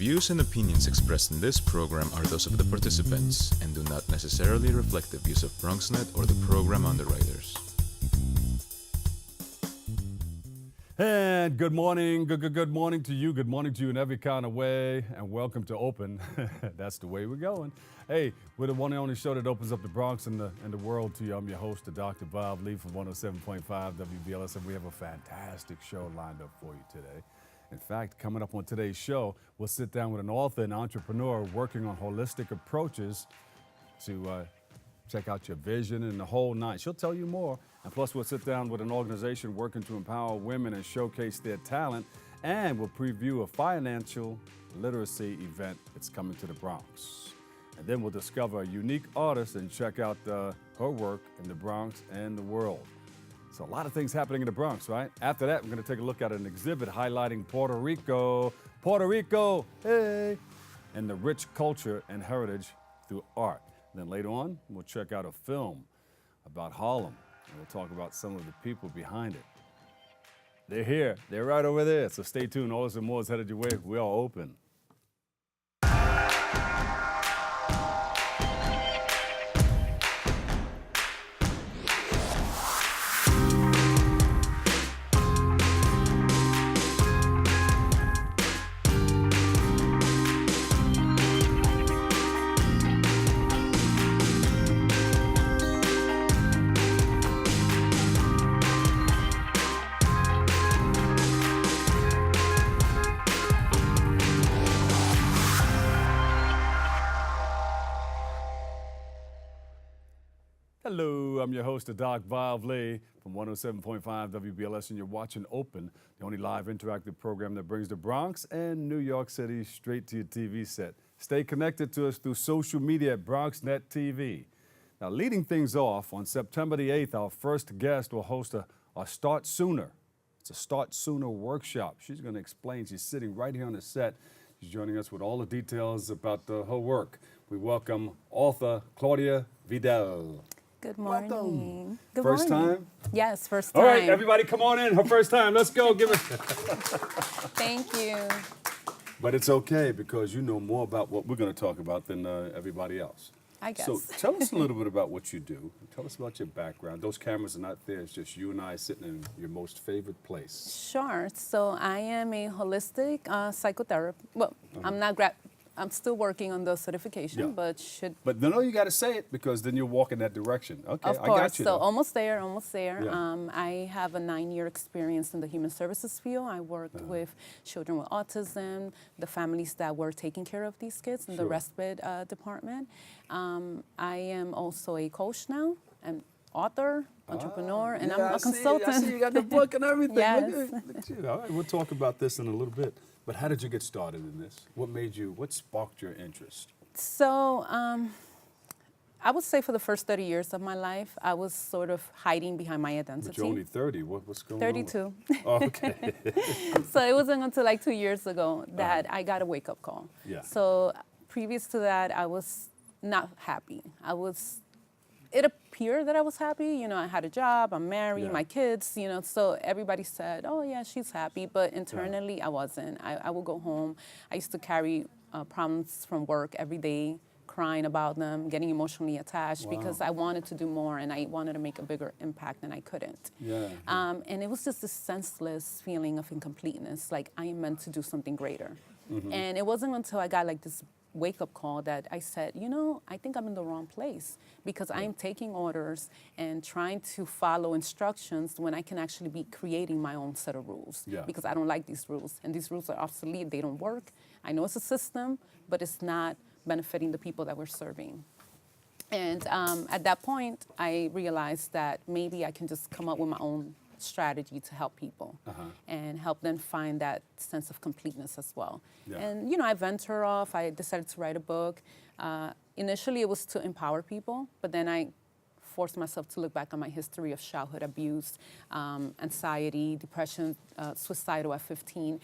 views and opinions expressed in this program are those of the participants and do not necessarily reflect the views of BronxNet or the program underwriters. And good morning, good morning to you. Good morning to you in every kind of way. And welcome to Open. That's the way we're going. Hey, we're the one and only show that opens up the Bronx and the world to you. I'm your host, Dr. Bob Lee from 107.5 WBLS, and we have a fantastic show lined up for you today. In fact, coming up on today's show, we'll sit down with an author and entrepreneur working on holistic approaches to check out your vision and the whole nine. She'll tell you more. And plus, we'll sit down with an organization working to empower women and showcase their talent. And we'll preview a financial literacy event that's coming to the Bronx. And then we'll discover a unique artist and check out her work in the Bronx and the world. So a lot of things happening in the Bronx, right? After that, we're going to take a look at an exhibit highlighting Puerto Rico, hey, and the rich culture and heritage through art. And then later on, we'll check out a film about Harlem, and we'll talk about some of the people behind it. They're here. They're right over there. So stay tuned. All this and more is headed your way. We are open. Hello, I'm your host, Doc Bob Lee from 107.5 WBLS, and you're watching Open, the only live interactive program that brings the Bronx and New York City straight to your TV set. Stay connected to us through social media at BronxNet TV. Now, leading things off, on September the 8th, our first guest will host a Start Sooner. It's a Start Sooner workshop. She's going to explain. She's sitting right here on the set. She's joining us with all the details about her work. We welcome author Claudia Vidal. Good morning. Welcome. Good First morning. time? Yes, first time. All right, everybody come on in. Her first time. Let's go. Give it. Thank you. But it's okay because you know more about what we're going to talk about than everybody else. I guess. So tell us a little bit about what you do. Tell us about your background. Those cameras are not there. It's just you and I sitting in your most favorite place. Sure. So I am a holistic psychotherapist. Well, I'm still working on the certification, but should. But no, you got to say it because then you'll walk in that direction. Okay, Of I course. got you. So though. almost there. Yeah. I have a 9-year experience in the human services field. I worked with children with autism, the families that were taking care of these kids in the respite department. I am also a coach now, an author, entrepreneur, and I'm a consultant. I see you got the book and everything. Yes. Look at you. All right, we'll talk about this in a little bit. But how did you get started in this? What sparked your interest? So I would say for the first 30 years of my life, I was sort of hiding behind my identity. But you're only 30. What's going 32. on? 32. Oh, okay. So it wasn't until like 2 years ago that I got a wake-up call. Yeah. So previous to that, I was not happy. It appeared that I was happy. You know, I had a job, I'm married, my kids, you know, so everybody said, oh yeah, she's happy. But internally, I wasn't. I would go home. I used to carry problems from work every day, crying about them, getting emotionally attached because I wanted to do more and I wanted to make a bigger impact and I couldn't. Yeah. And it was just this senseless feeling of incompleteness, like I am meant to do something greater. And it wasn't until I got like this wake-up call that I said, you know, I think I'm in the wrong place because I'm taking orders and trying to follow instructions when I can actually be creating my own set of rules because I don't like these rules. And these rules are obsolete. They don't work. I know it's a system, but it's not benefiting the people that we're serving. And at that point, I realized that maybe I can just come up with my own strategy to help people and help them find that sense of completeness as well. Yeah. And, you know, I venture off. I decided to write a book. Initially, it was to empower people, but then I forced myself to look back on my history of childhood abuse, anxiety, depression, suicidal at 15,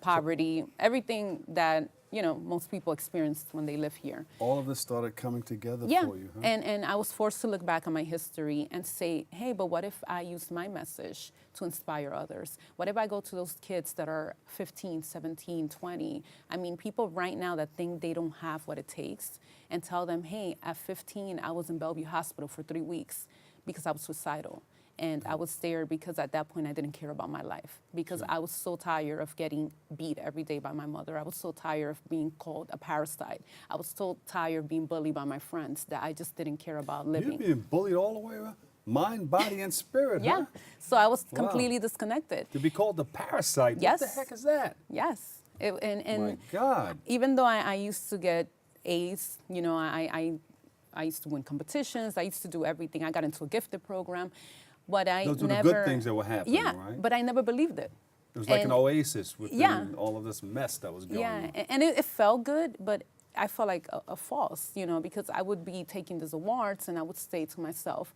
poverty, everything that most people experience when they live here. All of this started coming together Yeah, for you, huh? and I was forced to look back on my history and say, hey, but what if I use my message to inspire others? What if I go to those kids that are 15, 17, 20? I mean, people right now that think they don't have what it takes, and tell them, hey, at 15, I was in Bellevue Hospital for 3 weeks because I was suicidal. And I was there because at that point I didn't care about my life, because I was so tired of getting beat every day by my mother. I was so tired of being called a parasite. I was so tired of being bullied by my friends that I just didn't care about living. You're being bullied all the way around? Mind, body, and spirit, Yeah. huh? So I was Wow. completely disconnected. To be called a parasite? Yes. What the heck is that? Yes. And My God. even though I used to get A's, I used to win competitions. I used to do everything. I got into a gifted program. But I Those were never, the good things that were happening, yeah, right? but I never believed it. It was like an And- oasis within Yeah. all of this mess that was going Yeah, on. and it felt good, but I felt like a false, because I would be taking these awards and I would say to myself,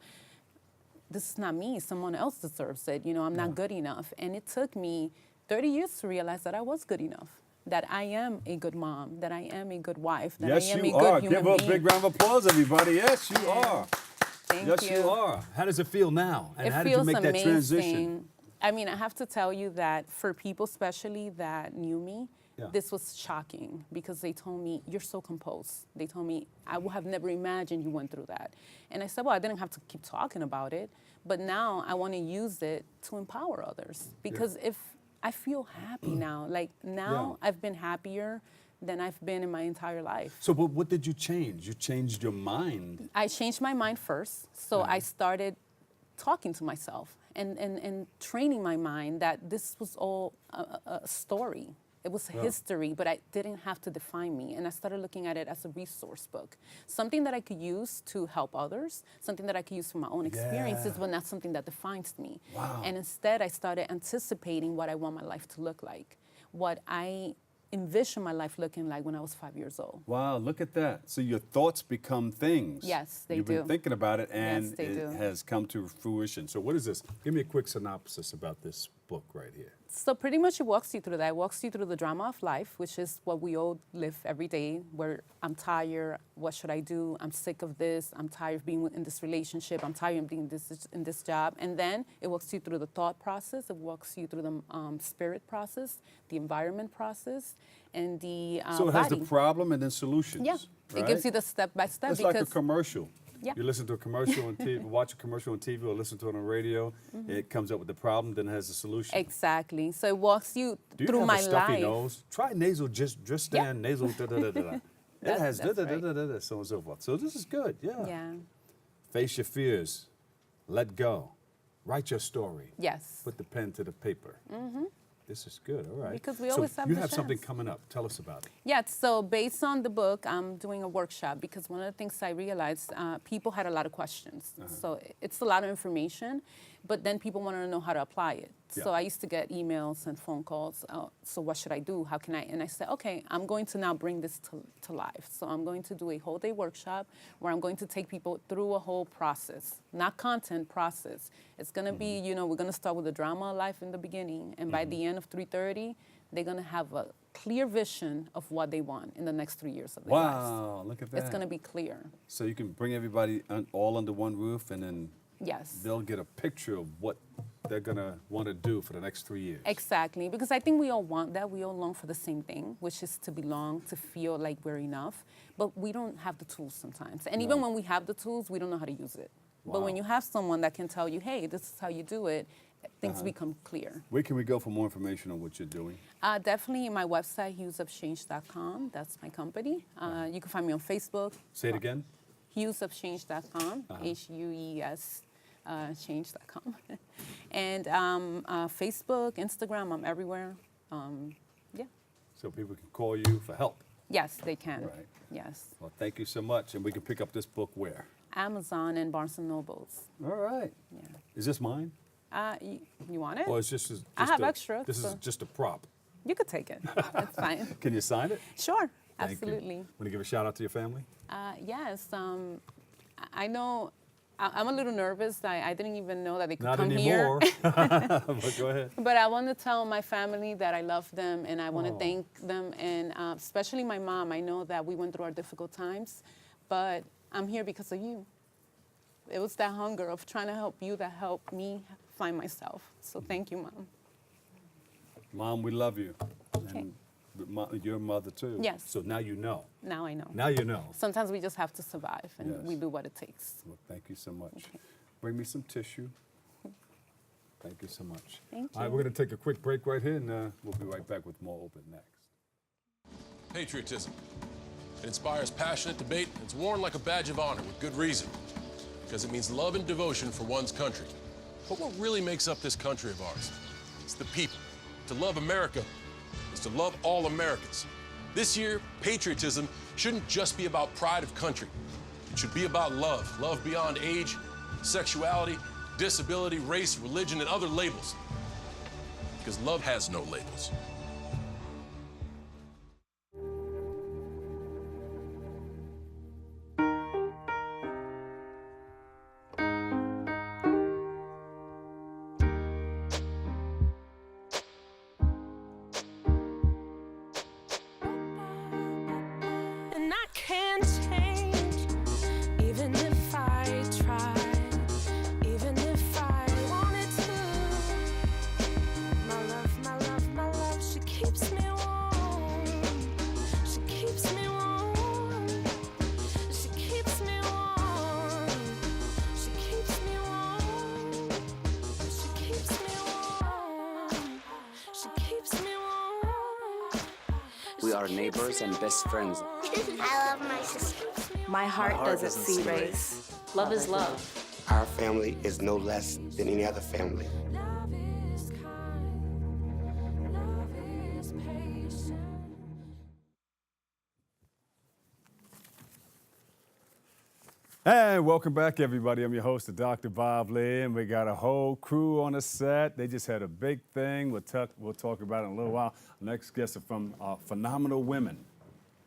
this is not me, someone else deserves it, I'm not good enough. And it took me 30 years to realize that I was good enough, that I am a good mom, that I am a good wife, that Yes, I am you a good are. human Give a being. big round of applause, everybody. Yes, you are. Thank Yes, you. you are. How does it feel now? And It how did you feels make that amazing. transition? I mean, I have to tell you that for people especially that knew me, Yeah. this was shocking because they told me, you're so composed. They told me, I would have never imagined you went through that. And I said, well, I didn't have to keep talking about it, but now I want to use it to empower others. Because if I feel happy now, like now I've been happier than I've been in my entire life. So, but what did you change? You changed your mind. I changed my mind first, so I started talking to myself and training my mind that this was all a story. It was history, but it didn't have to define me. And I started looking at it as a resource book, something that I could use to help others, something that I could use for my own experiences, but not something that defines me. Wow. And instead, I started anticipating what I want my life to look like, what I envision my life looking like when I was 5 years old. Wow, look at that. So your thoughts become things. Yes, they You've do. been thinking about it, and Yes, they it do. has come to fruition. So what is this? Give me a quick synopsis about this book right here. So pretty much it walks you through that. It walks you through the drama of life, which is what we all live every day, where I'm tired, what should I do? I'm sick of this, I'm tired of being in this relationship, I'm tired of being in this job. And then it walks you through the thought process, it walks you through the spirit process, the environment process, and the So it has the body. problem and then solutions. Yeah, right? it gives you the step-by-step It's because like a commercial. Yeah. You listen to a commercial on TV, watch a commercial on TV, or listen to it on radio. It comes up with the problem, then it has the solution. exactly. So it walks you Do you through have my a stuffy life. nose? Try nasal, just stand, nasal, da-da-da-da-da. It has That's right. da-da-da-da-da, so on and so forth. So this is good, Yeah. Face your fears. Let go. Write your story. Yes. Put the pen to the paper. This is good, all right. Because we so always have you the have something chance. coming up. Tell us about it. Yeah, so based on the book, I'm doing a workshop because one of the things I realized, people had a lot of questions. So it's a lot of information, but then people wanted to know how to apply it. So Yeah. I used to get emails and phone calls. So what should I do? How can I? And I said, okay, I'm going to now bring this to life. So I'm going to do a whole day workshop where I'm going to take people through a whole process, not content, process. It's going to be, we're going to start with the drama of life in the beginning. And by the end of 3:30, they're going to have a clear vision of what they want in the next 3 years of their lives. Wow, look at that. It's going to be clear. So you can bring everybody all under one roof, and then Yes. they'll get a picture of what they're going to want to do for the next 3 years. Exactly, because I think we all want that. We all long for the same thing, which is to belong, to feel like we're enough. But we don't have the tools sometimes. And even when we have the tools, we don't know how to use it. But when Wow. you have someone that can tell you, hey, this is how you do it, things become clear. Where can we go for more information on what you're doing? Definitely my website, huesofchange.com. That's my company. You can find me on Facebook. Say it again. Huesofchange.com, Hues, change.com. And Facebook, Instagram, I'm everywhere. Yeah. So people can call you for help. Yes, they can. Right. Yes. Well, thank you so much. And we can pick up this book where? Amazon and Barnes & Nobles. All right. Yeah. Is this mine? You want it? Or is just I have extra, This is so- just a prop. You could take it. It's fine. Can you sign it? Sure. Thank you. Absolutely. Want to give a shout out to your family? Yes. I know I'm a little nervous. I didn't even know that they could Not come anymore. here. But go ahead. But I want to tell my family that I love them and I want to thank them, and especially my mom. I know that we went through our difficult times, but I'm here because of you. It was that hunger of trying to help you that helped me find myself. So thank you, Mom. Mom, we love you. Okay. And your mother too. Yes. So now you know. Now I know. Now you know. Sometimes we just have to survive, and Yes. we do what it takes. Well, thank you so much. Okay. Bring me some tissue. Thank you so much. Thank All right, you. we're going to take a quick break right here, and we'll be right back with more Open next. Patriotism. It inspires passionate debate. It's worn like a badge of honor with good reason, because it means love and devotion for one's country. But what really makes up this country of ours? It's the people. To love America is to love all Americans. This year, patriotism shouldn't just be about pride of country. It should be about love. Love beyond age, sexuality, disability, race, religion, and other labels. Because love has no labels. And I can't change, even if I tried, even if I wanted to. My love, my love, my love, she keeps me warm. She keeps me warm. She keeps me warm. She keeps me warm. She keeps me warm. She keeps me warm. We are neighbors and best friends. I love my sister. My heart doesn't see race. Love is love. Our family is no less than any other family. Love is kind. Love is patient. Hey, welcome back, everybody. I'm your host, Dr. Bob Lee, and we got a whole crew on the set. They just had a big thing. We'll talk about it in a little while. Next guests are from Phenomenal Women.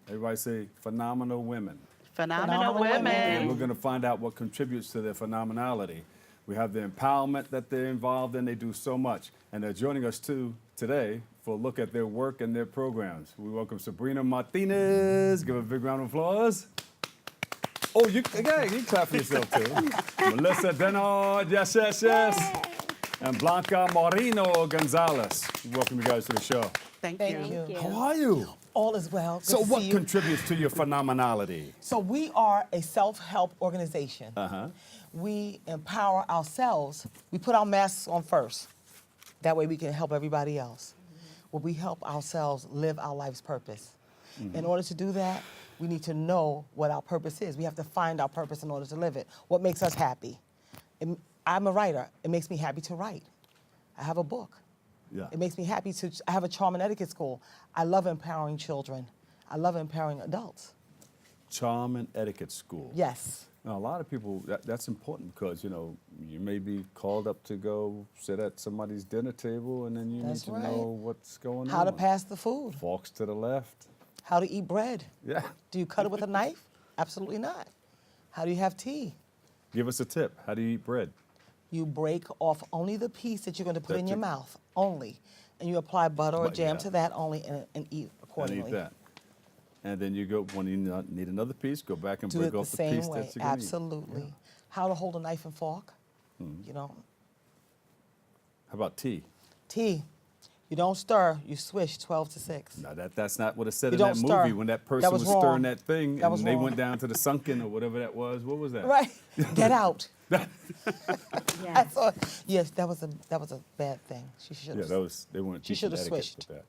Everybody say Phenomenal Women. Phenomenal And women. we're going to find out what contributes to their phenomenality. We have the empowerment that they're involved in. They do so much. And they're joining us, too, today for a look at their work and their programs. We welcome Sabrina Martinez. Give a big round of applause. Oh, you can clap for yourself, too. Melissa Dennard, yes, yes, yes. And Blanca Moreno-Gonzalez. Welcome you guys to the show. Thank you. How are you? All is well. Good So to what see you. contributes to your phenomenality? So we are a self-help organization. Uh-huh. We empower ourselves. We put our masks on first. That way we can help everybody else. Well, we help ourselves live our life's purpose. In order to do that, we need to know what our purpose is. We have to find our purpose in order to live it. What makes us happy? I'm a writer. It makes me happy to write. I have a book. Yeah. It makes me happy to, I have a charm and etiquette school. I love empowering children. I love empowering adults. Charm and etiquette school. Yes. Now, a lot of people, that's important because, you may be called up to go sit at somebody's dinner table and then you That's need to right. know what's going on. How to pass the food. Forks to the left. How to eat bread. Yeah. Do you cut it with a knife? Absolutely not. How do you have tea? Give us a tip. How do you eat bread? You break off only the piece that you're going to put in That's your it. mouth, only. And you apply butter or But, jam yeah. to that only and eat accordingly. And eat that. And then you go, when you need another piece, go back and Do break it the off the same piece way, that you're going to eat. absolutely. How to hold a knife and fork, How about tea? Tea, you don't stir, you swish 12 to 6. No, that's not what it said You in that don't movie stir. when that person That was was wrong. stirring that thing That was and they wrong. went down to the sunken or whatever that was. What was that? Right, get out. Yes. I thought, yes, that was a bad thing. She should Yeah, have. they weren't She teaching should have etiquette switched. with that.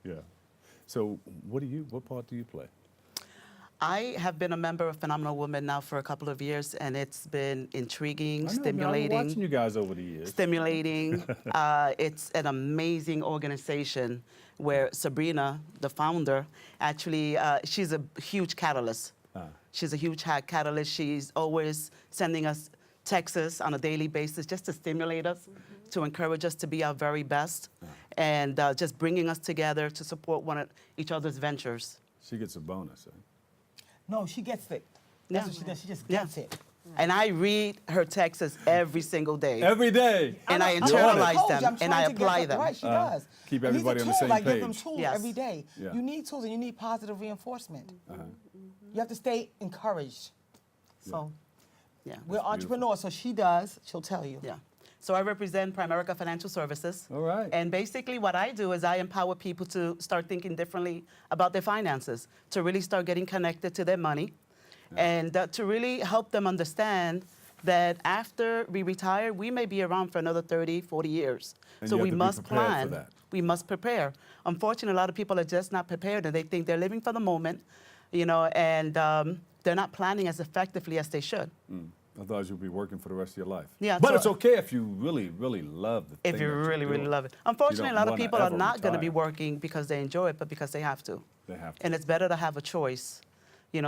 Yeah. So what part do you play? I have been a member of Phenomenal Women now for a couple of years, and it's been intriguing, I know, man, I've been stimulating. watching you guys over the years. Stimulating. It's an amazing organization where Sabrina, the founder, actually, she's a huge catalyst. She's a huge catalyst. She's always sending us texts on a daily basis just to stimulate us, to encourage us to be our very best, and just bringing us together to support each other's ventures. She gets a bonus, eh? No, she gets it. That's Yeah. what she does. She just Yeah. gets it. And I read her texts every single day. Every day. And I I'm internalize told you, them I'm and I trying to get apply her- them. Right, she does. Keep And these are everybody on the tools, same I give them page. tools Yes. every day. Yeah. You need tools and you need positive reinforcement. You have to stay encouraged. So Yeah. we're entrepreneurs, so she does, she'll tell you. Yeah. So I represent Primerica Financial Services. All right. And basically what I do is I empower people to start thinking differently about their finances, to really start getting connected to their money, and to really help them understand that after we retire, we may be around for another 30, 40 years. And So you have we to be must prepared for plan. that. We must prepare. Unfortunately, a lot of people are just not prepared, and they think they're living for the moment, and they're not planning as effectively as they should. Otherwise, you'll be working for the rest of your life. Yeah, But so- it's okay if you really, really love the thing If you that you're really, really doing. love it. Unfortunately, You a lot don't of wanna people are ever not going to be retire. working because they enjoy it, but because they have to. They have to. And it's better to have a choice.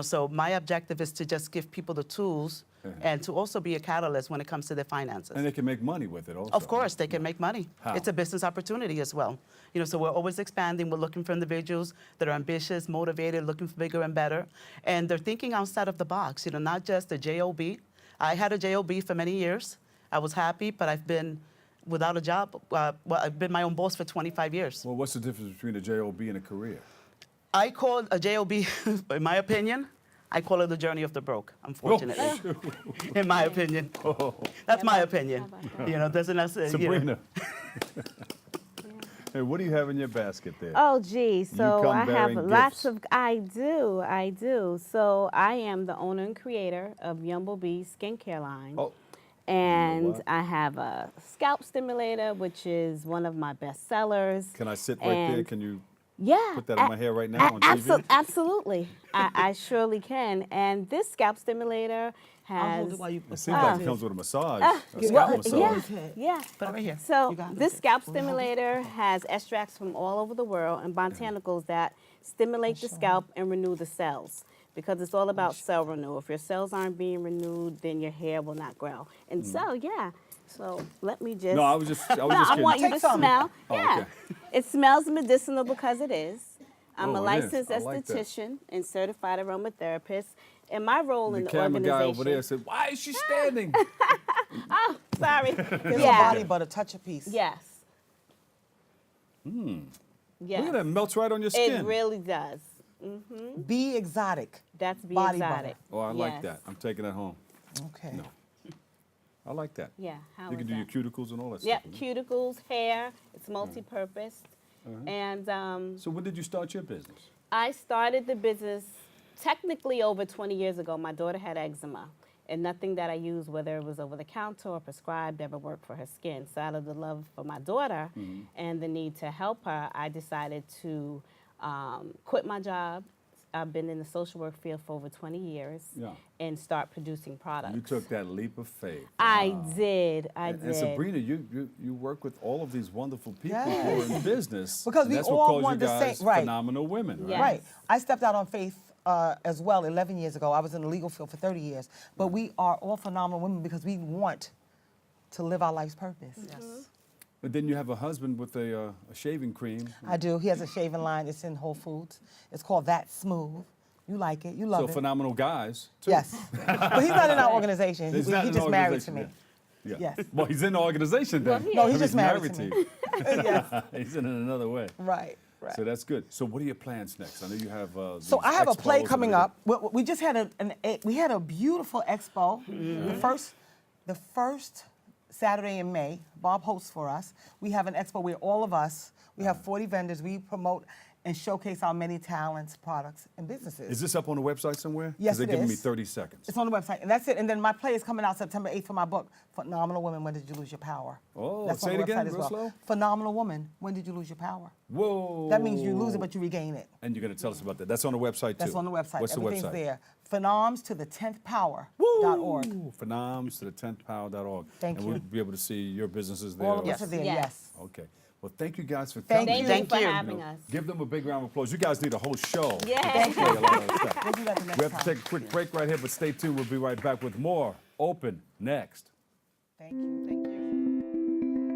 So my objective is to just give people the tools and to also be a catalyst when it comes to their finances. And they can make money with it also. Of course, they can make money. How? It's a business opportunity as well. So we're always expanding. We're looking for individuals that are ambitious, motivated, looking for bigger and better. And they're thinking outside of the box, not just a JOB. I had a JOB for many years. I was happy, but I've been without a job. I've been my own boss for 25 years. Well, what's the difference between a JOB and a career? I call a JOB, in my opinion, I call it the journey of the broke, unfortunately. In my opinion. That's my opinion. Doesn't necessarily. Sabrina. Hey, what do you have in your basket there? Oh, gee. So come I have bearing lots gifts. of. I do. So I am the owner and creator of Yumblebee skincare line. Oh. And what? I have a scalp stimulator, which is one of my best sellers. Can I sit right there? And- Can you Yeah. put that on my hair right now on TV? Absolutely. I surely can. And this scalp stimulator I'll has. hold it while you It seems like it comes with a massage. A scalp Well, massage. yeah. Put it right here. So You got it. this scalp stimulator has extracts from all over the world and botanicals that stimulate the scalp and renew the cells. Because it's all about cell renewal. If your cells aren't being renewed, then your hair will not grow. And so, yeah. So let me just. No, I was just No, kidding. I want you to Take some. smell. Oh, Yeah. okay. It smells medicinal because it is. I'm Oh, a it is. licensed I like that. esthetician and certified aromatherapist. And my role in The the camera guy organization. over there said, "Why is she standing?" Sorry. It's yeah. a body butter, touch a piece. Yes. Look Yes. at that, melts right on your skin. It really does. Be exotic. That's be Body exotic. Oh, I like Yes. that. I'm taking that home. Okay. No. I like that. Yeah. How You can is do your that? cuticles and all that Yep. stuff. Cuticles, hair. It's multi-purpose. And So when did you start your business? I started the business technically over 20 years ago. My daughter had eczema, and nothing that I used, whether it was over the counter or prescribed, ever worked for her skin. So out of the love for my daughter and the need to help her, I decided to quit my job. I've been in the social work field for over 20 years Yeah. and start producing products. You took that leap of faith. I Wow. did. I And did. Sabrina, you work with all of these wonderful people Yes. who are in business. Because and we that's all what calls want you the guys same- right. phenomenal women, right? Yes. Right. I stepped out on faith as well 11 years ago. I was in the legal field for 30 years. But we are all phenomenal women because we want to live our life's purpose. Yes. But then you have a husband with a shaving cream. I do. He has a shaving line. It's in Whole Foods. It's called That Smooth. You like it. You love So it. phenomenal guys, too. Yes. But he's not in our organization. He's He not in the just married to me. organization, Yeah. Yes. Well, he's in the organization then. he No, he's He's just married to you. me. Yes. He's in it another way. Right. Right. So that's good. So what are your plans next? I know you have. So these I have a play expos and coming everything. up. We just had we had a beautiful expo. The first Saturday in May. Bob hosts for us. We have an expo where all of us. We have 40 vendors. We promote and showcase our many talents, products, and businesses. Is this up on the website somewhere? Yes, they're it giving me is. 30 seconds. It's on the website, and that's it. And then my play is coming out September 8th for my book, Phenomenal Woman, When Did You Lose Your Power? Oh, That's say on the it again, website as real well. slow. Phenomenal Woman, When Did You Lose Your Power? Whoa. That means you lose it, but you regain it. And you're going to tell us about that. That's on the website, too. That's on the website. What's Everything's the website? there. Phenoms to the 10th power.org. Phenoms to the 10thpower.org. Thank and you. we'll be able to see your businesses there. All of right? us are there, Yes. yes. Okay. Well, thank you guys for Thank coming. you. Thank you Thank for you. having us. Give them a big round of applause. You guys need a whole show. Yeah. Play a lot of stuff. We'll do that the next We have time. to take a quick break right here, but stay tuned. We'll be right back with more Open next. Thank you. Thank you.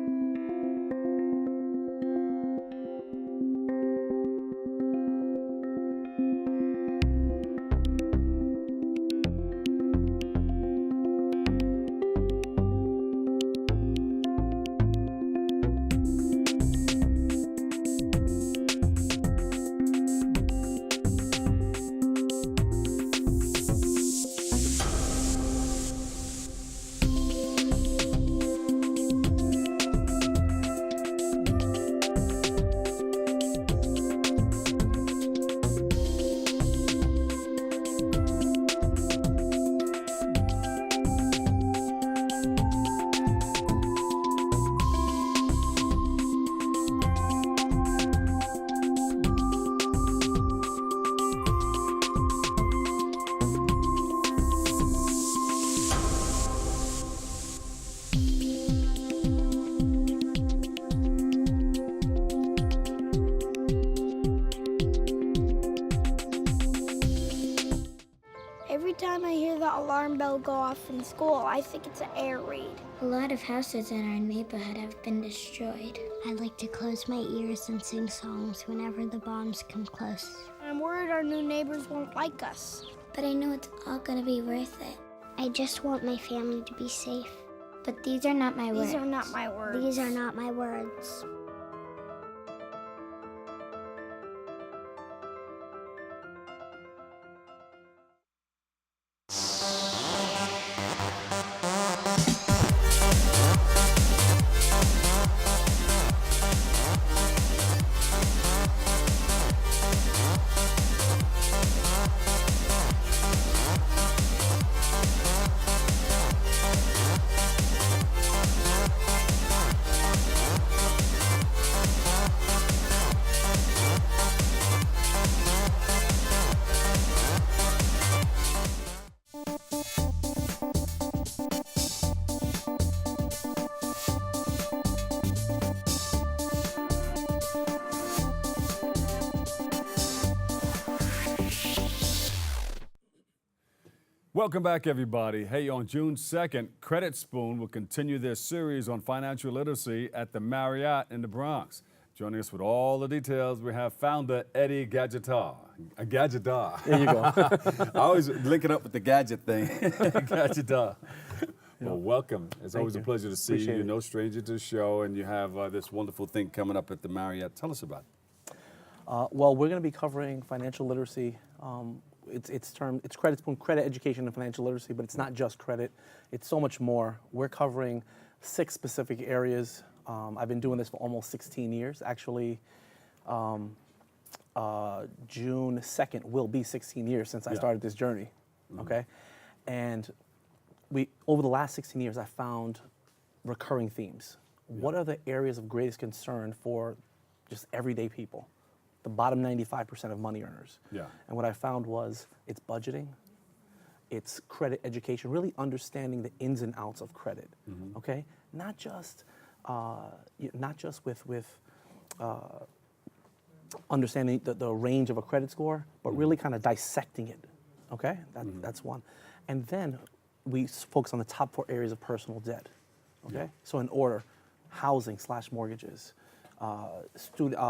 Every time I hear the alarm bell go off in school, I think it's an air raid. A lot of houses in our neighborhood have been destroyed. I like to close my ears and sing songs whenever the bombs come close. I'm worried our new neighbors won't like us. But I know it's all gonna be worth it. I just want my family to be safe. But these are not my words. These are not my words. These are not my words. Welcome back, everybody. Hey, on June 2nd, Credit Spoon will continue their series on financial literacy at the Marriott in the Bronx. Joining us with all the details, we have founder Eddie Gajadar. Gajadar. There you go. I always link it up with the gadget thing. Gajadar. Well, welcome. It's always a pleasure to see you. You're no stranger to the show, and you have this wonderful thing coming up at the Marriott. Tell us about it. Well, we're going to be covering financial literacy. It's Credit Spoon, credit education and financial literacy, but it's not just credit. It's so much more. We're covering 6 specific areas. I've been doing this for almost 16 years. Actually, June 2nd will be 16 years since I started this journey, okay? And over the last 16 years, I found recurring themes. What are the areas of greatest concern for just everyday people? The bottom 95% of money earners. Yeah. And what I found was it's budgeting, it's credit education, really understanding the ins and outs of credit, okay? Not just with understanding the range of a credit score, but really kind of dissecting it, okay? That's one. And then we focus on the top 4 areas of personal debt, okay? So in order, housing/mortgages,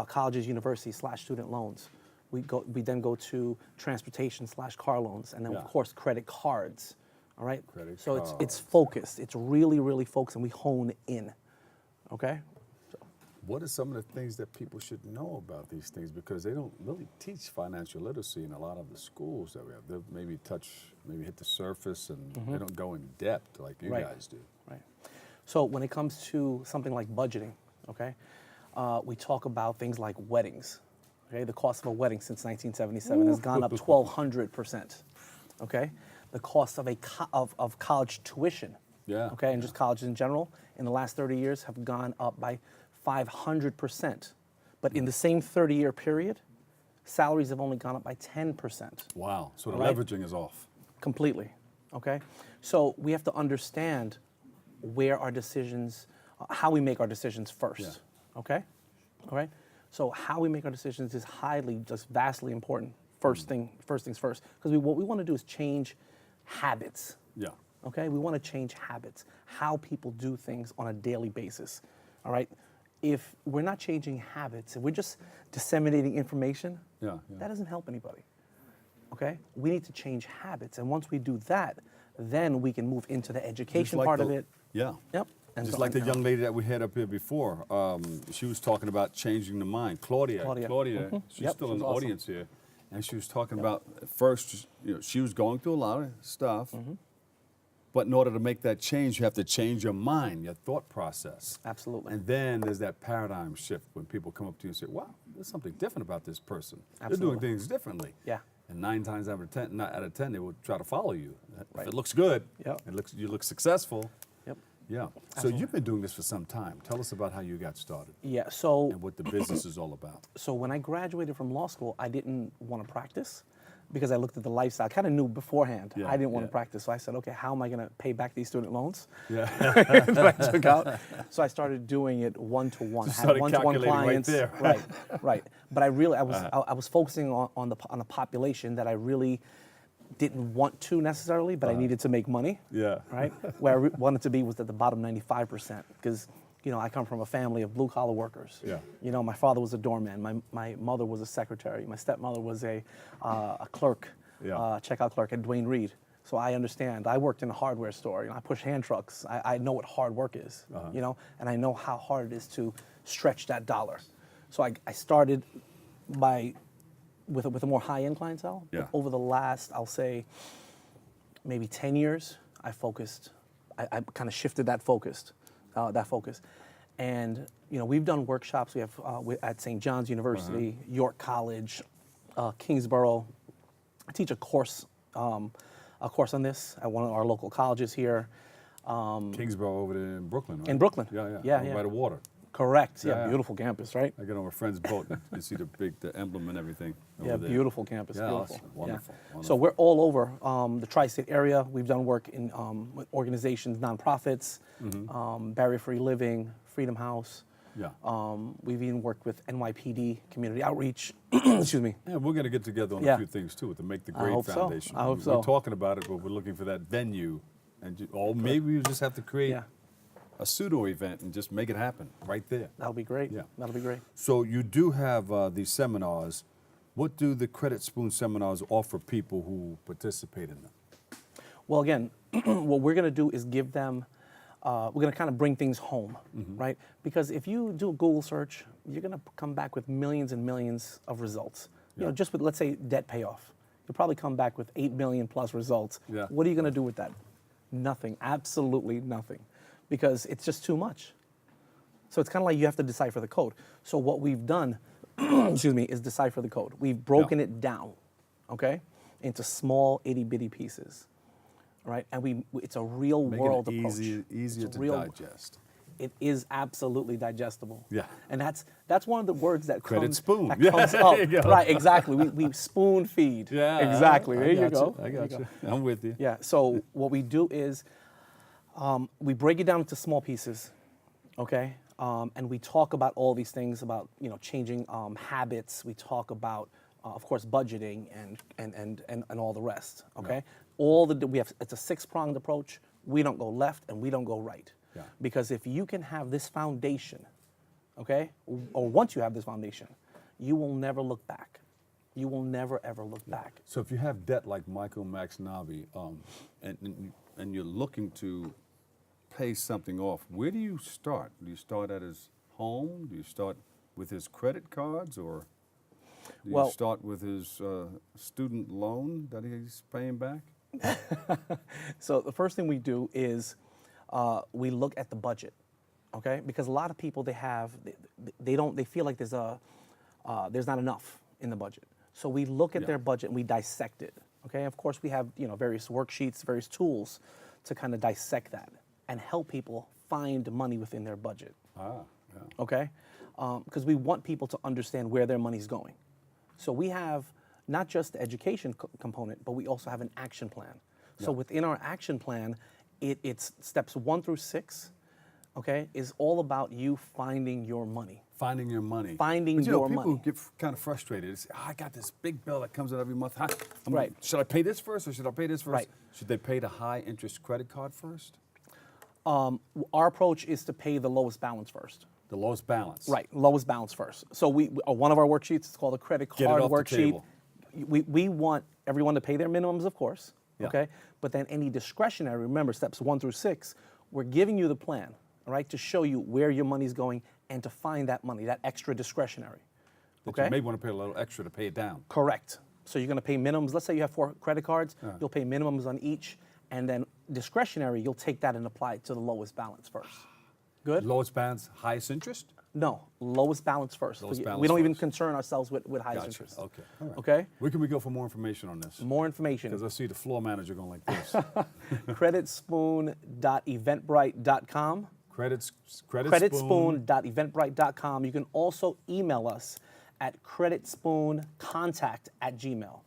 colleges, universities /student loans. We then go to transportation/car loans, and then of course credit cards. All right. It's focused. It's really, really focused, and we hone in. Okay. What are some of the things that people should know about these things? Because they don't really teach financial literacy in a lot of the schools that we have. They maybe hit the surface, and they don't go in depth like you guys do. Right. So when it comes to something like budgeting, okay, we talk about things like weddings. Okay, the cost of a wedding since 1977 has gone up 1,200%. Okay, the cost of college tuition. Okay, and just colleges in general in the last 30 years have gone up by 500%. But in the same 30-year period, salaries have only gone up by 10%. Wow. So the leveraging is off. Completely. Okay, so we have to understand where our decisions, how we make our decisions first. Okay? All right? So how we make our decisions is just vastly important. First things first. Because what we want to do is change habits. Yeah. Okay? We want to change habits, how people do things on a daily basis. All right? If we're not changing habits, if we're just disseminating information, that doesn't help anybody. Okay? We need to change habits. And once we do that, then we can move into the education part of it. Yeah. Yep. Just like the young lady that we had up here before, she was talking about changing the mind. Claudia, she's still in the audience here, and she was talking about first, she was going through a lot of stuff, but in order to make that change, you have to change your mind, your thought process. Absolutely. And then there's that paradigm shift when people come up to you and say, wow, there's something different about this person. Absolutely. They're doing things differently. Yeah. And 9 times out of 10, they will try to follow you. If it looks good, you look successful. Yeah. So you've been doing this for some time. Tell us about how you got started. Yeah. So and what the business is all about. So when I graduated from law school, I didn't want to practice because I looked at the lifestyle. I kind of knew beforehand I didn't want to practice. So I said, okay, how am I going to pay back these student loans that I took out? So I started doing it one-to-one. Had one-to-one clients. Right there. Right. But I was focusing on the population that I really didn't want to necessarily, but I needed to make money. Yeah. Right? Where I wanted to be was at the bottom 95%, because I come from a family of blue collar workers. Yeah. My father was a doorman. My mother was a secretary. My stepmother was a clerk, checkout clerk at Duane Reade. So I understand. I worked in a hardware store. I push hand trucks. I know what hard work is. And I know how hard it is to stretch that dollar. So I started with a more high-end clientele. Yeah. But over the last, I'll say, maybe 10 years, I kind of shifted that focus. And we've done workshops. We have at St. John's University, York College, Kingsborough. I teach a course on this at one of our local colleges here. Kingsborough over there in Brooklyn, right? In Brooklyn. Yeah. By the water. Correct. Yeah, beautiful campus, right? I get on a friend's boat. You see the emblem and everything. Yeah, there. Beautiful campus. Yeah, beautiful. awesome. Wonderful. So we're all over the tri-state area. We've done work in with organizations, nonprofits, Barrio Free Living, Freedom House. Yeah. We've even worked with NYPD, Community Outreach. Excuse me. Yeah, we're going to get together on a few things too with the Make the Grade Foundation. I hope so. We're talking about it, but we're looking for that venue, or maybe we just have to create a pseudo event and just make it happen right there. That'll be great. Yeah, that'll be great. So you do have these seminars. What do the Credit Spoon seminars offer people who participate in them? Well, again, what we're going to do is give them. We're going to kind of bring things home, right? Because if you do a Google search, you're going to come back with millions and millions of results. Just with, let's say, debt payoff. You'll probably come back with 8 million plus results. Yeah. What are you going to do with that? Nothing. Absolutely nothing. Because it's just too much. So it's kind of like you have to decipher the code. So what we've done, excuse me, is decipher the code. We've broken it down, okay, into small itty-bitty pieces. Right, and it's a real world approach. Easier to digest. It is absolutely digestible. Yeah, and that's one of the words that Credit comes, spoon. That comes up. Right, exactly. We spoon feed. Yeah, exactly. There you go. I got you. I'm with you. Yeah. So what we do is we break it down into small pieces, okay, and we talk about all these things about changing habits. We talk about of course budgeting and all the rest. Okay. Yeah. It's a 6-pronged approach. We don't go left and we don't go right. Yeah. Because if you can have this foundation, okay, or once you have this foundation, you will never look back. You will never ever look back. So if you have debt like Michael Maxnavi, and you're looking to pay something off, where do you start? Do you start at his home? Do you start with his credit cards, or do you start with his student loan that he's paying back? So the first thing we do is we look at the budget, okay? Because a lot of people they feel like there's not enough in the budget. So we look at their budget and we dissect it, okay? Of course we have various worksheets, various tools to kind of dissect that and help people find money within their budget. Okay? Because we want people to understand where their money's going. So we have not just the education component, but we also have an action plan. So within our action plan, it's steps 1 through 6, okay, is all about you finding your money. Finding your money. Finding your money. People get kind of frustrated. They say, I got this big bill that comes out every month. Right. Should I pay this first or should I pay this first? Right. Should they pay the high interest credit card first? Our approach is to pay the lowest balance first. The lowest balance. Right, lowest balance first. So one of our worksheets is called a credit card worksheet. We want everyone to pay their minimums, of course, okay? But then any discretionary, remember steps 1 through 6, we're giving you the plan, all right, to show you where your money's going and to find that money, that extra discretionary, okay? You may want to pay a little extra to pay it down. Correct. So you're going to pay minimums. Let's say you have 4 credit cards. You'll pay minimums on each, and then discretionary, you'll take that and apply it to the lowest balance first. Good? Lowest balance, highest interest? No, lowest balance first. We don't even concern ourselves with highest interest. Okay. All right. Okay? Where can we go for more information on this? More information. Because I see the floor manager going like this. Creditspoon.eventbrite.com. Creditspoon.eventbrite.com. You can also email us at creditspooncontact@gmail.com.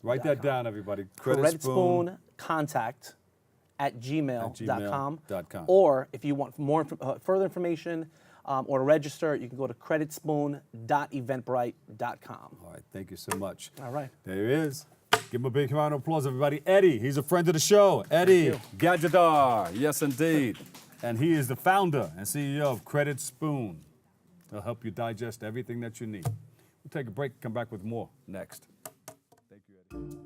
Write that down, everybody. Creditspooncontact@gmail.com. Or if you want more further information or to register, you can go to creditspoon.eventbrite.com. All right, thank you so much. All right. There he is. Give him a big round of applause, everybody. Eddie, he's a friend of the show. Eddie Gajadar, yes indeed. And he is the founder and CEO of Credit Spoon. They'll help you digest everything that you need. We'll take a break, come back with more next. Thank you, Eddie.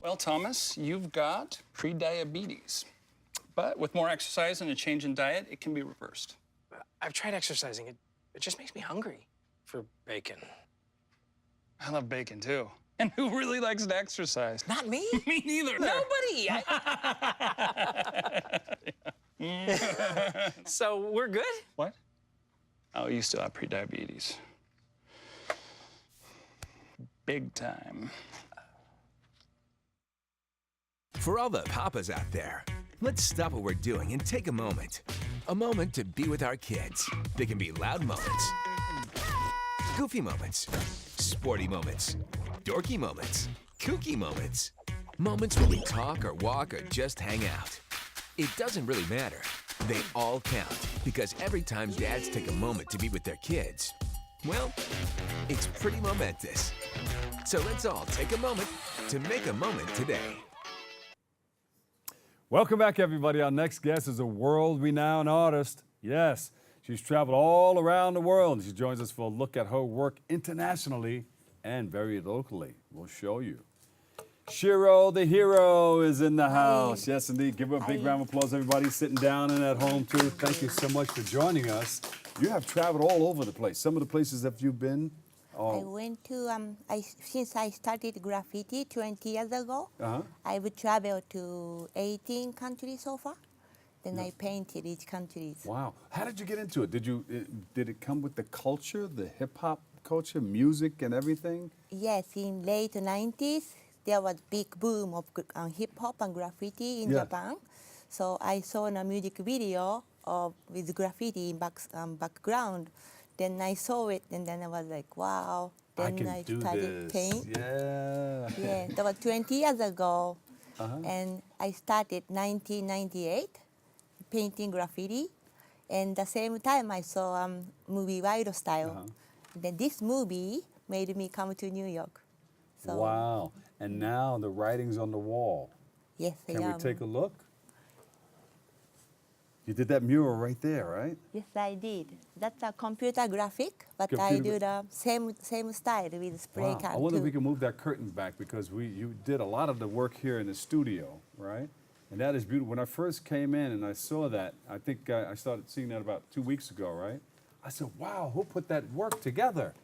Well, Thomas, you've got pre-diabetes. But with more exercise and a change in diet, it can be reversed. I've tried exercising. It just makes me hungry for bacon. I love bacon, too. And who really likes to exercise? Not me. Me neither. Nobody. So we're good? What? Oh, you still have pre-diabetes. Big time. For all the papas out there, let's stop what we're doing and take a moment. A moment to be with our kids. They can be loud moments, goofy moments, sporty moments, dorky moments, kooky moments. Moments where we talk or walk or just hang out. It doesn't really matter. They all count because every time dads take a moment to be with their kids, well, it's pretty momentous. So let's all take a moment to make a moment today. Welcome back, everybody. Our next guest is a world-renowned artist. Yes, she's traveled all around the world. She joins us for a look at her work internationally and very locally. We'll show you. SHIRO, the hero, is in the house. Yes, indeed. Give her a big round of applause, everybody sitting down and at home, too. Thank you so much for joining us. You have traveled all over the place. Some of the places that you've been. I went to, since I started graffiti 20 years ago, I've traveled to 18 countries so far. Then I painted each country. Wow. How did you get into it? Did it come with the culture, the hip-hop culture, music and everything? Yes, in late 90s, there was big boom of hip-hop and graffiti in Japan. So I saw a music video with graffiti in background. Then I saw it, and then I was like, wow. Then I started paint. Yeah. Yeah, that was 20 years ago. And I started 1998 painting graffiti. And the same time I saw movie Wild Style. Then this movie made me come to New York. So, wow. And now the writing's on the wall. Yes, I am. Can we take a look? You did that mural right there, right? Yes, I did. That's a computer graphic, but I do the same style with spray can I wonder too. if we can move that curtain back because you did a lot of the work here in the studio, right? And that is beautiful. When I first came in and I saw that, I think I started seeing that about 2 weeks ago, right? I said, wow, who put that work together?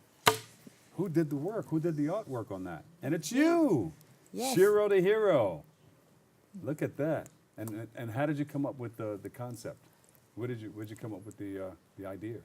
Who did the work? Who did the artwork on that? And it's you, SHIRO the hero. Look at that. And how did you come up with the concept? Where'd you come up with the idea?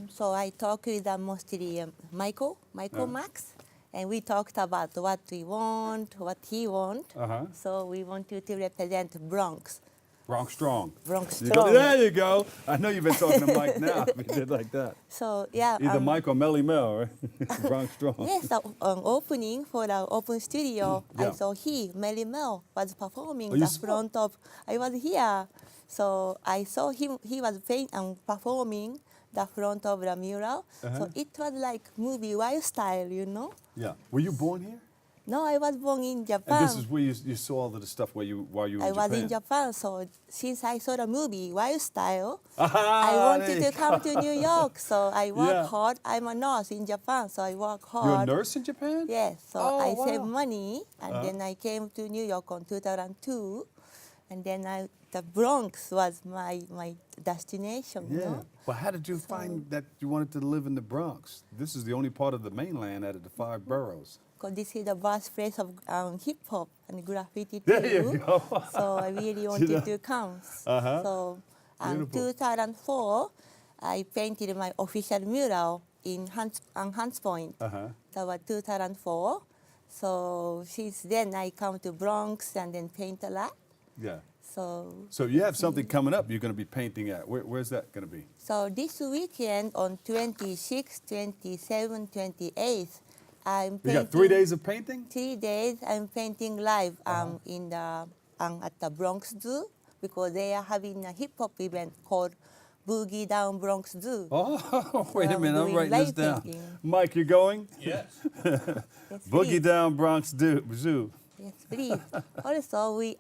So I talked with mostly Michael Max, and we talked about what we want, what he wants. So we wanted to represent Bronx. Bronx strong. Bronx strong. strong. There you go. I know you've been talking to Mike now. We did like that. So yeah. Either Mike or Melly Mel, right? Bronx strong. Yes, the opening for the open studio, I saw Melly Mel was performing the front of. I was here, so I saw him. He was performing the front of the mural. So it was like movie wild style, you know. Yeah. Were you born here? No, I was born in Japan. And this is where you saw all of the stuff while you were in Japan. I was in Japan, so since I saw the movie Wild Style, Ah, I wanted there you to come to New York. So I work Yeah. hard. I'm a nurse in Japan, so I work hard. You're a nurse in Japan? Yes. So Oh, I wow. saved money, and Uh-huh. then I came to New York on 2002, and then the Bronx was my destination. You know? But how did you find that you wanted to live in the Bronx? This is the only part of the mainland out of the 5 boroughs. Because this is the birthplace of hip hop and graffiti too. There you go. So I really wanted to come. Uh-huh. So in Beautiful. 2004, I painted my official mural on Hunts Point. Uh-huh. That was 2004. So since then, I come to Bronx and then paint a lot. Yeah. So you have something coming up you're going to be painting at. Where's that going to be? So this weekend on 26th, 27th, 28th, I'm painting. You got 3 days of painting? 3 days. I'm painting live in the at the Bronx Zoo because they are having a hip hop event called Boogie Down Bronx Zoo. Oh, wait a minute, I'm doing writing this live down. painting. Mike, you going? Yes. Boogie Down Bronx Zoo. Yes, please. Also, we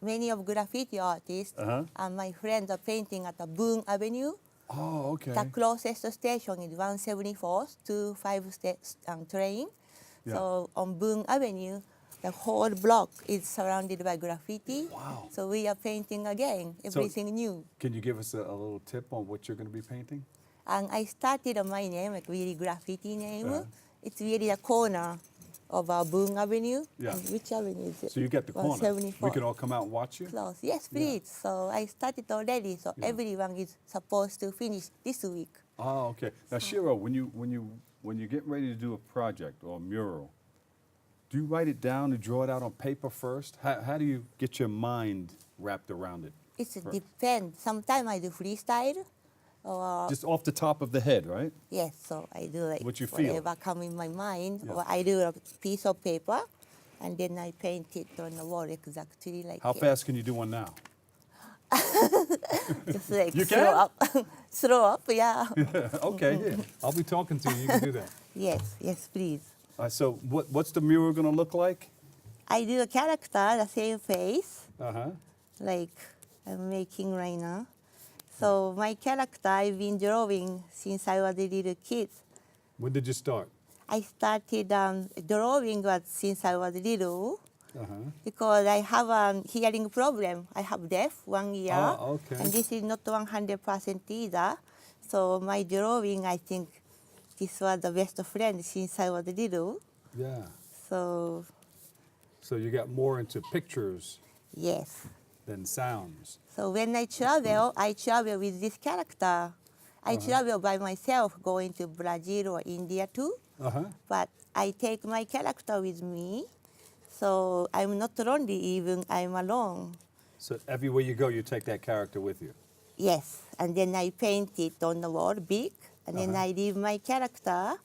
many of graffiti artists and my friends are painting at the Boone Avenue. Oh, okay. The closest station is 174th to 5 train. Yeah. So on Boone Avenue, the whole block is surrounded by graffiti. Wow. So we are painting again, everything new. Can you give us a little tip on what you're going to be painting? And I started my name, like really graffiti name. It's really a corner of Boone Avenue. Yeah. And which avenue is it? So you got the corner. 174. We can all come out and watch you? Close. Yes, please. So I started already. So everyone is supposed to finish this week. Oh, okay. Now, SHIRO, when you get ready to do a project or a mural, do you write it down and draw it out on paper first? How do you get your mind wrapped around it? It depends. Sometimes I do freestyle. Or Just off the top of the head, right? yes, so I do like What you feel. whatever come in my mind, Yeah. or I do a piece of paper, and then I paint it on the wall exactly like How it. fast can you do one now? Just like You throw can? up, throw up, yeah. Okay, yeah. I'll be talking to you. You can do that. Yes, please. All right, so what's the mural going to look like? I do a character, the same face, Uh-huh. like I'm making right now. So my character I've been drawing since I was a little kid. When did you start? I started drawing since I was little. Uh-huh. Because I have a hearing problem. I have deaf 1 year. Oh, okay. And this is not 100% either. So my drawing, I think this was the best friend since I was little. Yeah. So So you got more into pictures yes. than sounds. So when I travel with this character. I travel by myself going to Brazil or India too. Uh-huh. But I take my character with me. So I'm not lonely even I'm alone. So everywhere you go, you take that character with you. Yes, and then I paint it on the wall big, and then I leave my character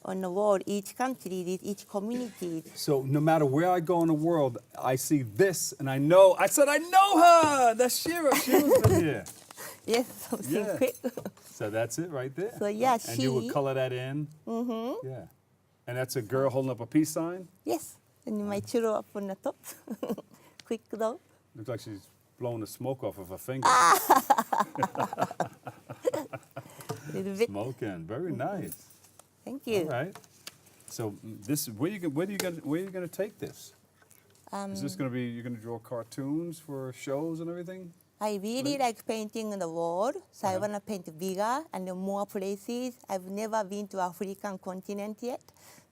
on the wall, each country, each community. So no matter where I go in the world, I see this, and I know her! That's SHIRO. SHIRO's been here. Yes, something quick. So that's it right there. So yeah, And you would color that in? Mm-hmm. Yeah. And that's a girl holding up a peace sign? Yes, and you might churro up on the top. Quick though. Looks like she's blowing the smoke off of her finger. Little bit. Smoking, very nice. Thank you. All right. So this, where are you going to take this? Is this going to be, you're going to draw cartoons for shows and everything? I really like painting on the wall, so I want to paint bigger and more places. I've never been to African continent yet,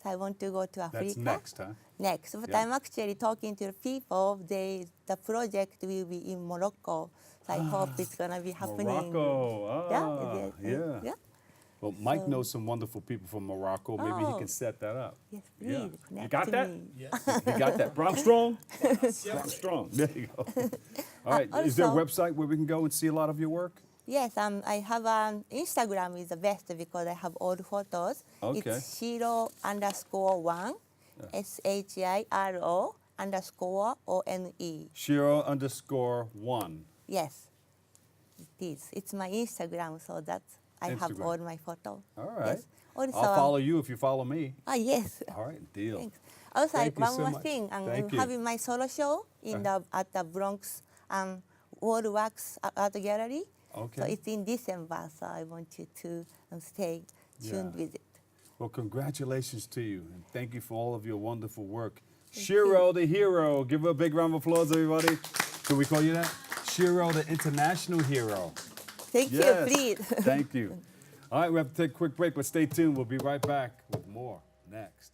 so I want to go to Africa. That's next, huh? Next, but Yeah. I'm actually talking to the people. The project will be in Morocco, so I hope it's gonna be happening. Morocco, yeah. Well, Mike knows some wonderful people from Morocco. Maybe he can set that up. Yes, please. Yeah. You connect got to that? me. Yes. You got that? Bronx strong? Bronx strong. There you go. All right. Is there a Also- website where we can go and see a lot of your work? Yes, I have an Instagram is the best because I have old photos. Okay. It's SHIRO_1, SHIRO_1. SHIRO_1. Yes, it is. It's my Instagram, so that's I have Instagram. all my photo. All right. Yes. Also, I'll follow you if you follow me. Yes. All right, deal. Thanks. Also, Thank you one so more much. thing. I'm Thank you. having my solo show in at the Bronx World Wax Art Gallery. Okay. So it's in December, so I want you to stay tuned with it. Well, congratulations to you, and thank you for all of your wonderful work. SHIRO the hero. Give her a big round of applause, everybody. Can we call you that? SHIRO the international hero. Thank you, please. Thank you. All right, we have to take a quick break, but stay tuned. We'll be right back with more next.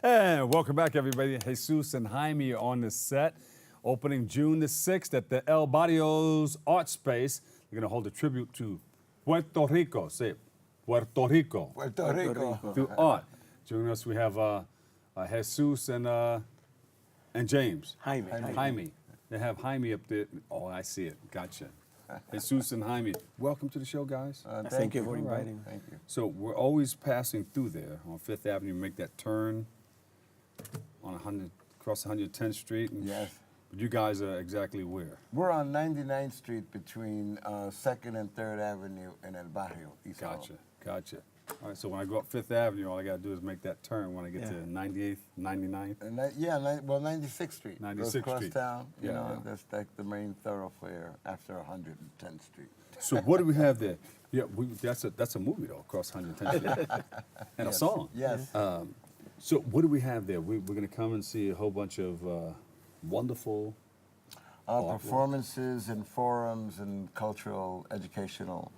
And welcome back, everybody. Jesus and Jaime are on the set. Opening June the 6th at the El Barrio's Artspace. They're going to hold a tribute to Puerto Rico. Say it. Puerto Rico. Puerto Rico. Through art. Joining us, we have Jesus and James. Jaime. They have Jaime up there. Oh, I see it. Gotcha. Jesus and Jaime. Welcome to the show, guys. Thank you for inviting me. Thank you. So we're always passing through there on 5th Avenue. Make that turn on across 110th Street. And yes. You guys are exactly where? We're on 99th Street between 2nd and 3rd Avenue in El Barrio. East Gotcha. All right, so when I go up 5th Avenue, all I got to do is make that turn when I get to 98th, 99th. Well, 96th Street. 96th Goes across Street. town. You Yeah, know, yeah. that's like the main thoroughfare after 110th Street. So what do we have there? Yeah, that's a movie, though, across 110th Street. And a Yes. song. Yes. So what do we have there? We're going to come and see a whole bunch of wonderful artwork. Performances and forums and cultural, educational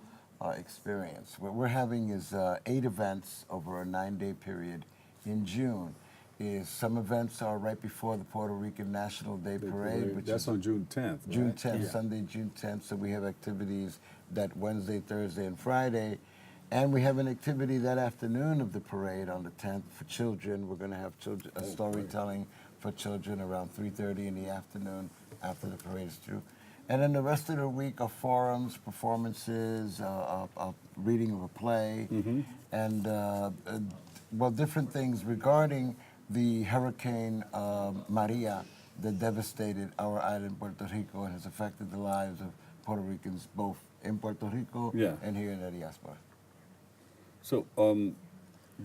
experience. What we're having is 8 events over a 9-day period in June. Some events are right before the Puerto Rican National Day Parade. Which That's is on June 10th, June right? 10th, Yeah. Sunday, June 10th. So we have activities that Wednesday, Thursday, and Friday. And we have an activity that afternoon of the parade on the 10th for children. We're going to have storytelling for children around 3:30 in the afternoon after the parade is through. And then the rest of the week are forums, performances, a reading of a play, and different things regarding the Hurricane Maria that devastated our island, Puerto Rico, and has affected the lives of Puerto Ricans both in Puerto Rico and here in the diaspora. So,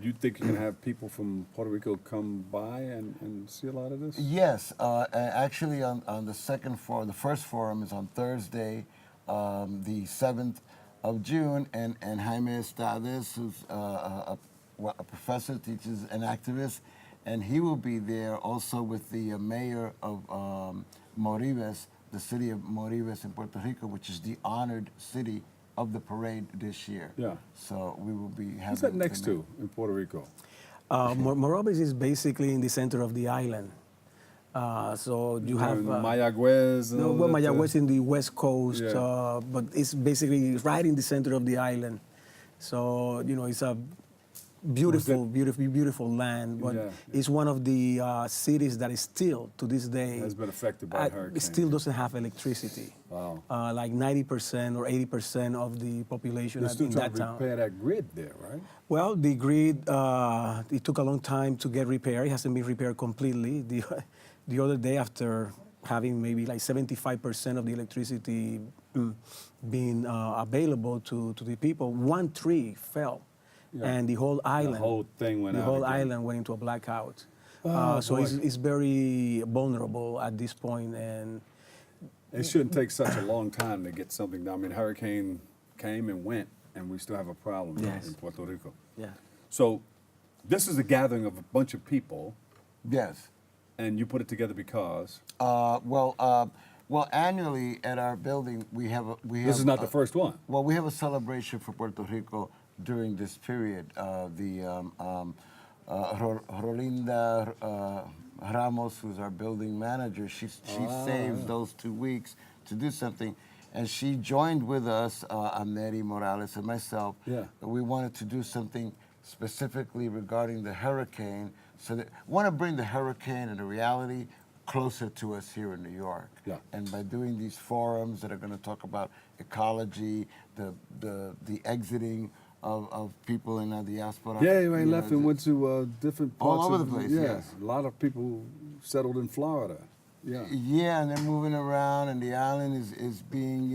you think you can have people from Puerto Rico come by and see a lot of this? Yes, actually on the second forum, the first forum is on Thursday, the 7th of June, and Jaime Estades, who's a professor, teaches, an activist, and he will be there also with the mayor of Moribes, the city of Moribes in Puerto Rico, which is the honored city of the parade this year. Yeah. So we will be having... What's that next to in Puerto Rico? Moribes is basically in the center of the island. So you have... Mayagüez? No, well, Mayagüez in the west coast, Yeah. but it's basically right in the center of the island. So, you know, it's a beautiful land, but it's one of the cities that is still, to this day, has been affected by hurricanes. Still doesn't have electricity. Wow. Like 90% or 80% of the population They're still in trying that to town. repair that grid there, right? Well, the grid, it took a long time to get repaired. It hasn't been repaired completely. The other day, after having maybe like 75% of the electricity being available to the people, one tree fell. Yeah. And the whole island, the whole thing went out. The whole again. island went into a blackout. Oh, so boy. it's very vulnerable at this point, and it shouldn't take such a long time to get something done. I mean, hurricane came and went, and we still have a problem in Puerto Rico. Yeah. So this is a gathering of a bunch of people. Yes. And you put it together because? Well, annually at our building we have This is not the first one. Well, we have a celebration for Puerto Rico during this period. Rolinda Ramos, who's our building manager, she saved those 2 weeks to do something, and she joined with us, Amneri Morales and myself. Yeah. We wanted to do something specifically regarding the hurricane, so that we want to bring the hurricane and the reality closer to us here in New York. Yeah. And by doing these forums that are going to talk about ecology, the exiting of people in the diaspora. Yeah, they left and went to different parts. All over of the place, yeah. yes. A lot of people settled in Florida. Yeah. Yeah, and they're moving around, and the island is being,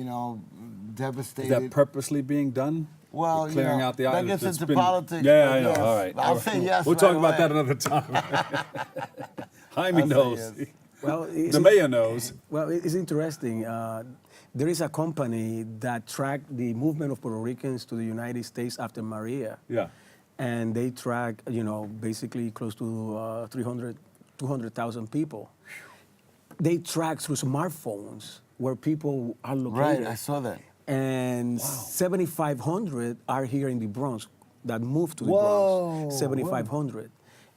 devastated. Is that purposely being done? Well, clearing out the island. that gets It's into been- politics. Yeah, but I know. yes. All right. I'll say yes. We'll right talk about away. that another time. Jaime I'll say knows. yes. Well, The mayor knows. Well, it's interesting. There is a company that tracked the movement of Puerto Ricans to the United States after Maria. Yeah. And they track, basically close to 200,000 people. They track through smartphones where people are located. Right, I saw that. And 7,500 are here in the Bronx that moved to the Whoa, Bronx. 7,500.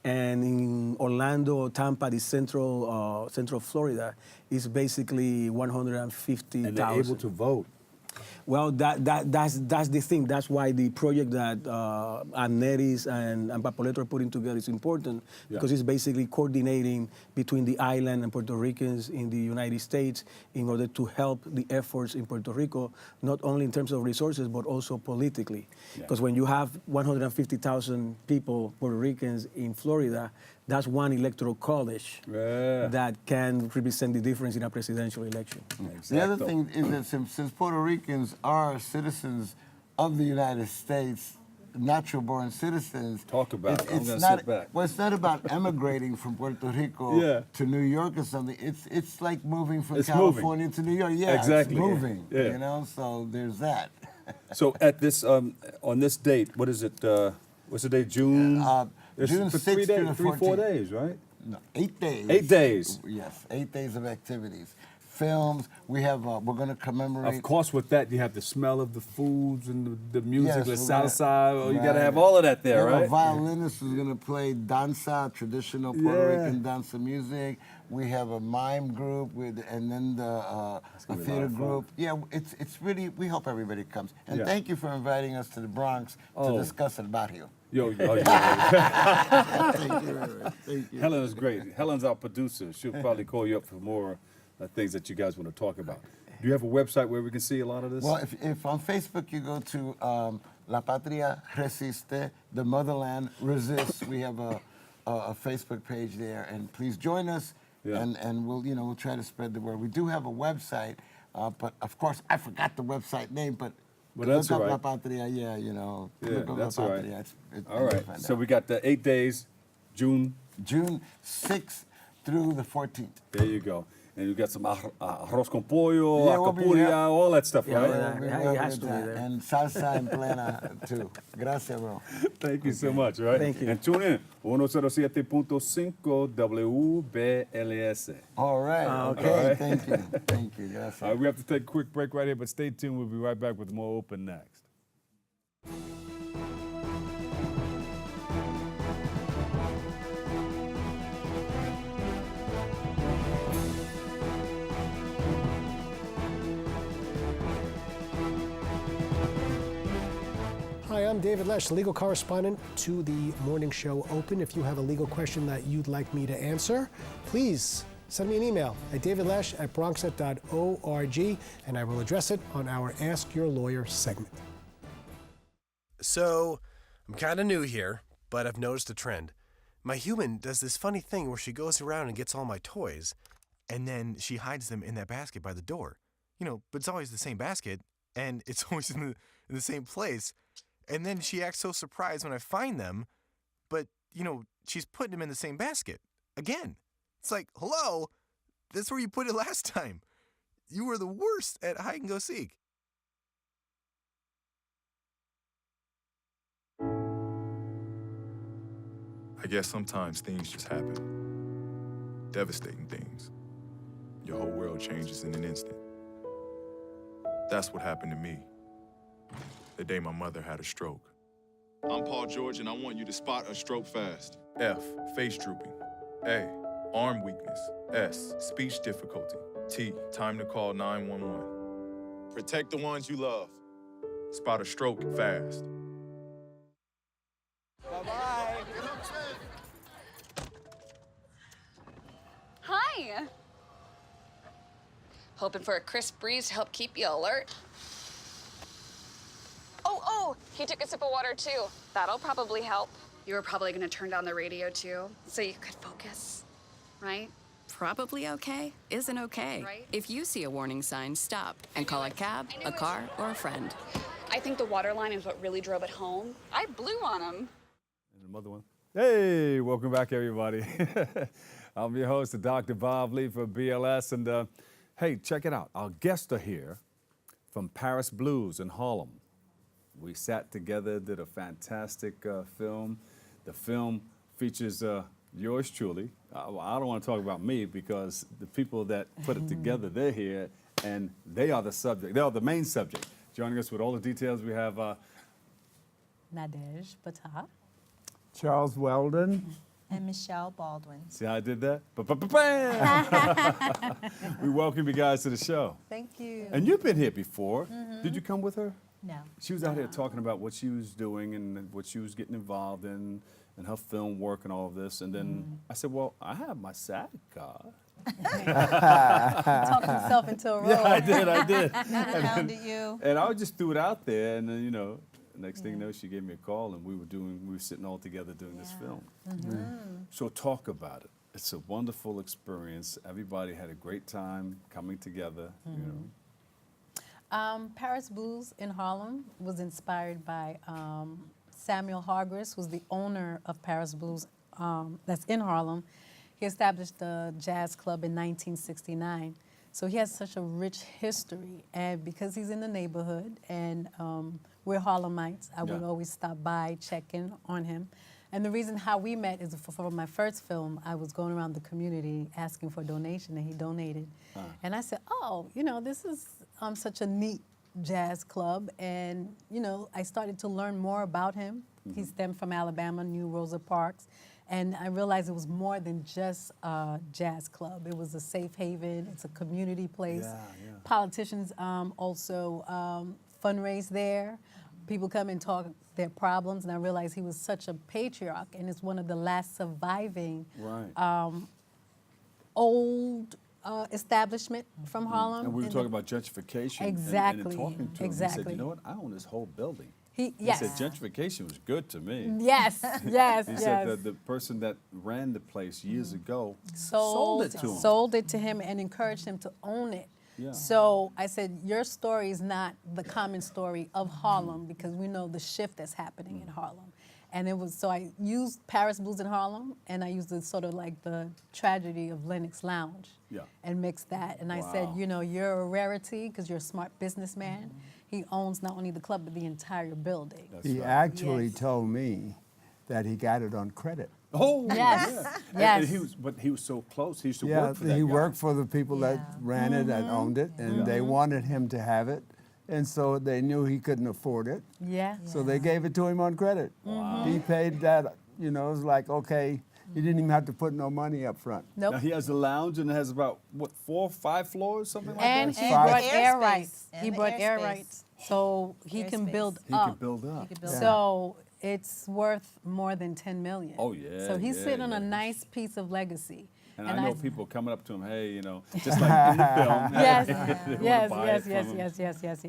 And in Orlando, Tampa, the central Florida, is basically 150,000. And they're able to vote. Well, that's the thing. That's why the project that Artspace and Papoleto are putting together is important, because it's basically coordinating between the island and Puerto Ricans in the United States in order to help the efforts in Puerto Rico, not only in terms of resources, but also politically. Because when you have 150,000 people, Puerto Ricans in Florida, that's one electoral college that can represent the difference in a presidential election. The other thing is that since Puerto Ricans are citizens of the United States, natural-born citizens. Talk about it. I'm it's gonna not, sit back. Well, it's not about emigrating from Puerto Rico to New York or something. It's like moving from California to New York. Yeah, exactly. It's moving. Yeah. So there's that. So at this on this date, what is it? What's the date? June. June 6th to the 14th. 4 days, right? No, 8 days. 8 days. Yes, 8 days of activities. Films. We have. We're going to commemorate. Of course, with that you have the smell of the foods and the music, Yes, the we're salsa. gonna- You got to have all of that there, we have right? a violinist who's going to play danza, traditional Puerto Rican danza music. We have a mime group and then a gonna be a lot theater of fun. group. Yeah, it's really, we hope everybody comes. And Yeah. thank you for inviting us to the Bronx to discuss El Barrio. Yo, Thank you very much. Thank you. Helen is great. Helen's our producer. She'll probably call you up for more things that you guys want to talk about. Do you have a website where we can see a lot of this? Well, if on Facebook you go to La Patria Resiste, the motherland resists, we have a Facebook page there, and please join us. Yeah. And we'll try to spread the word. We do have a website, but of course I forgot the website name, but that's look all up right. La Patria, look up that's La all right. Patria. All right. So we got the 8 days, June 6th through the 14th. There you go. And you got some arroz con pollo, Yeah, we'll be acapuria, there. all that stuff, right? It has to be there. And salsa en plena too. Gracias, bro. Thank you so much, right? Thank you. And tune in, 107.5 WBLS. All right. Okay. All right. Thank you. Thank you. Gracias. All right, we have to take a quick break right here, but stay tuned. We'll be right back with more Open next. Hi, I'm David Lesh, legal correspondent to the morning show Open. If you have a legal question that you'd like me to answer, please send me an email at davidlesh@bronxnet.org, and I will address it on our Ask Your Lawyer segment. So, I'm kind of new here, but I've noticed a trend. My human does this funny thing where she goes around and gets all my toys, and then she hides them in that basket by the door. You know, but it's always the same basket, and it's always in the same place. And then she acts so surprised when I find them, but, you know, she's putting them in the same basket again. It's like, hello, that's where you put it last time. You were the worst at hide and go seek. I guess sometimes things just happen. Devastating things. Your whole world changes in an instant. That's what happened to me the day my mother had a stroke. I'm Paul George, and I want you to spot a stroke fast. F, face drooping. A, arm weakness. S, speech difficulty. T, time to call 911. Protect the ones you love. Spot a stroke fast. Bye-bye. Hi. Hoping for a crisp breeze to help keep you alert. Oh, he took a sip of water too. That'll probably help. You were probably gonna turn down the radio too, so you could focus, right? Probably okay isn't okay. Right? If you see a warning sign, stop and call a cab, a car, or a friend. I think the water line is what really drove it home. I blew on him. And another one. Hey, welcome back, everybody. I'm your host, Dr. Bob Lee for BLS, and hey, check it out. Our guests are here from Paris Blues in Harlem. We sat together, did a fantastic film. The film features yours truly. I don't want to talk about me because the people that put it together, they're here, and they are the subject. They are the main subject. Joining us with all the details, we have Nadhege, Ptah. Charles Weldon. And Michelle Baldwin. See how I did that? We welcome you guys to the show. Thank you. And you've been here before. Did you come with her? No. She was out here talking about what she was doing and what she was getting involved in and her film work and all of this. And then I said, well, I have my SAG card. Talked himself into a role. Yeah, I did. Hounded you. And I just threw it out there, and then, you know, next thing you know, she gave me a call, and we were sitting all together doing this film. So talk about it. It's a wonderful experience. Everybody had a great time coming together, you know. Paris Blues in Harlem was inspired by Samuel Hargreaves, who's the owner of Paris Blues that's in Harlem. He established the jazz club in 1969. So he has such a rich history. And because he's in the neighborhood and we're Harlemites, I would always stop by, check in on him. And the reason how we met is for my first film, I was going around the community asking for a donation, and he donated. And I said, oh, you know, this is such a neat jazz club. And, you know, I started to learn more about him. He stemmed from Alabama, knew Rosa Parks. And I realized it was more than just a jazz club. It was a safe haven. It's a community place. Politicians also fundraise there. People come and talk their problems, and I realized he was such a patriarch, and it's one of the last surviving old establishment from Harlem. And we were talking about gentrification. Exactly. And talking to him, he said, you know what, I own this whole building. He said gentrification was good to me. Yes, yes, He said the person that ran the place years ago sold it to him. Sold it to him and encouraged him to own it. Yeah. So I said, your story is not the common story of Harlem because we know the shift that's happening in Harlem. And it was, so I used Paris Blues in Harlem, and I used the sort of like the tragedy of Lenox Lounge and mixed that. And I said, you know, you're a rarity because you're a smart businessman. He owns not only the club, but the entire building. He actually told me that he got it on credit. Oh, yes, yes. And he was so close. He used to work for that he guy. worked for the people that ran it and owned it, and they wanted him to have it. And so they knew he couldn't afford it. Yeah. So they gave it to him on credit. Wow. He paid that, you know, it was like, okay, he didn't even have to put no money up front. Nope. Now he has a lounge and it has about, what, 4 or 5 floors, something like and that? he brought air rights. He brought air rights. So he can build He up. can build up. So it's worth more than 10 million. Oh, yeah, So he's yeah, sitting on yeah. a nice piece of legacy. And I know people coming up to him, hey, you know, just like in the film. Yes, they wanna yes, buy yes, it yes, from him.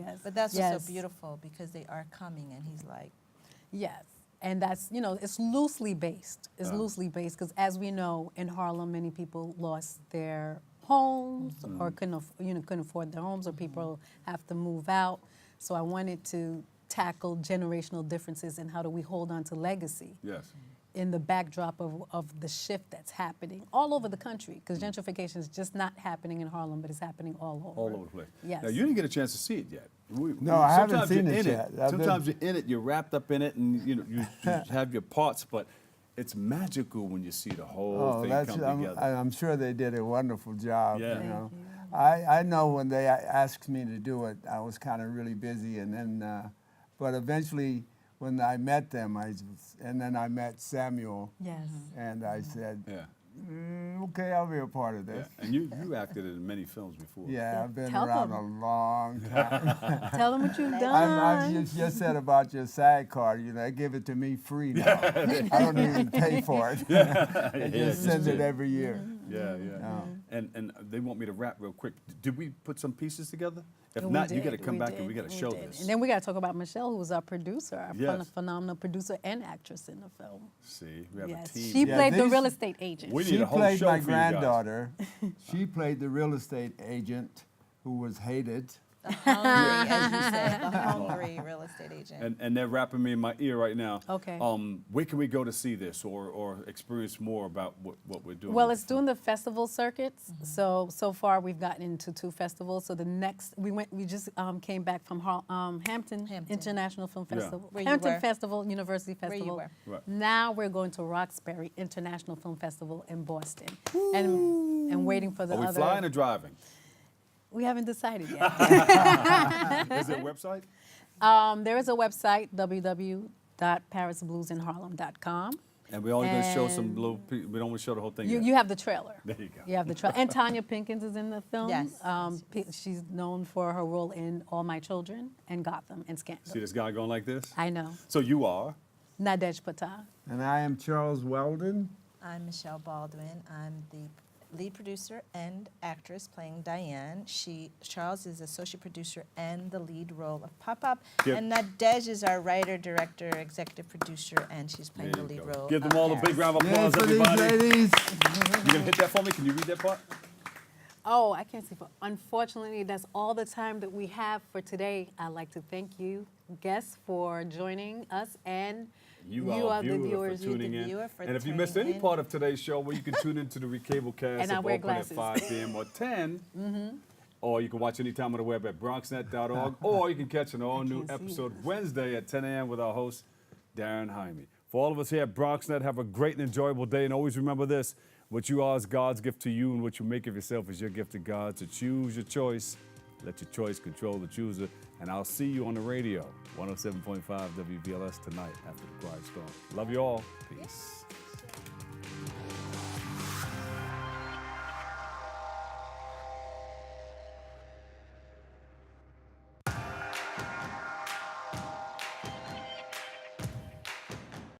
yes. But that's yes. what's so beautiful because they are coming, and he's like, Yes, and that's, you know, it's loosely based. It's loosely based because, as we know, in Harlem, many people lost their homes or couldn't afford their homes, or people have to move out. So I wanted to tackle generational differences and how do we hold on to legacy. Yes. In the backdrop of the shift that's happening all over the country, because gentrification is just not happening in Harlem, but it's happening all over. All over the place. Yes. Now, you didn't get a chance to see it yet. No, I haven't sometimes seen you're it in yet. Sometimes you're in it, you're wrapped up in it, and you know you have your parts, but it's magical when you see the whole thing come together. I'm sure they did a wonderful job. Yeah. You know, I know when they asked me to do it, I was kind of really busy, and then, but eventually, when I met them, and then I met Samuel. Yes. And I said, yeah. Okay, I'll be a part of this. Yeah. And you acted in many films before. Yeah, I've been Tell around them. a long time. Tell them what you've I done. just said about your sidecar, you know, they give it to me free now. I don't even pay for it. They just send it every year. Yeah, yeah. Oh. And they want me to rap real quick. Did we put some pieces together? If We not, you did, got to come we back did, and we got to we show did. this. And then we got to talk about Michelle, who was our producer, our Yes. phenomenal producer and actress in the film. See, we have Yes. a team. She played the real estate agent. We need She a whole played show my for you guys. granddaughter. She played the real estate agent who was hated. the hungry, as you said, the hungry real estate agent. And they're rapping me in my ear right now. Okay. Where can we go to see this or experience more about what we're doing? Well, it's doing the festival circuits. So far we've gotten into 2 festivals. So the next we just came back from Hampton International Film Yeah. Festival, Where you Hampton were. Festival, University Where you Festival. were. Right. Now we're going to Roxbury International Film Festival in Boston, and waiting for the Are we other. flying or driving? We haven't decided yet. Is there a website? There is a website, www.parisbluesinharlem.com. And we're only going to show some And little. We don't want to show the whole thing. You, yet. you have the trailer. There you go. You have the trailer. And Tanya Pinkins is in the film. Yes. She's known for her role in All My Children and Gotham and Scandal. See this guy going like this? I know. So you are? Nadhege Ptah. And I am Charles Weldon. I'm Michelle Baldwin. I'm the lead producer and actress playing Diane. Charles is associate producer and the lead role of Pop-Up. Give- And Nadhege is our writer, director, executive producer, and she's playing the There you lead go. role. Give them all a big round of Yay applause, for these everybody. ladies. You gonna hit that for me? Can you read that part? Oh, I can't see. But unfortunately, that's all the time that we have for today. I'd like to thank you, guests, for joining us, and You are viewer the viewers. for tuning in. viewer for And if you missed any tuning in. part of today's show, well, you can tune into the Recable Cast And I of wear Open at glasses. 5 p.m. or 10. Or you can watch anytime on the web at BronxNet.org. Or you can catch an all-new episode Wednesday at 10 a.m. with our host, Darren Jaime. For all of us here at BronxNet, have a great and enjoyable day. And always remember this, what you are is God's gift to you, and what you make of yourself is your gift to God. So choose your choice. Let your choice control the chooser. And I'll see you on the radio, 107.5 WBLS tonight after the Quiet Storm. Love you all. Peace.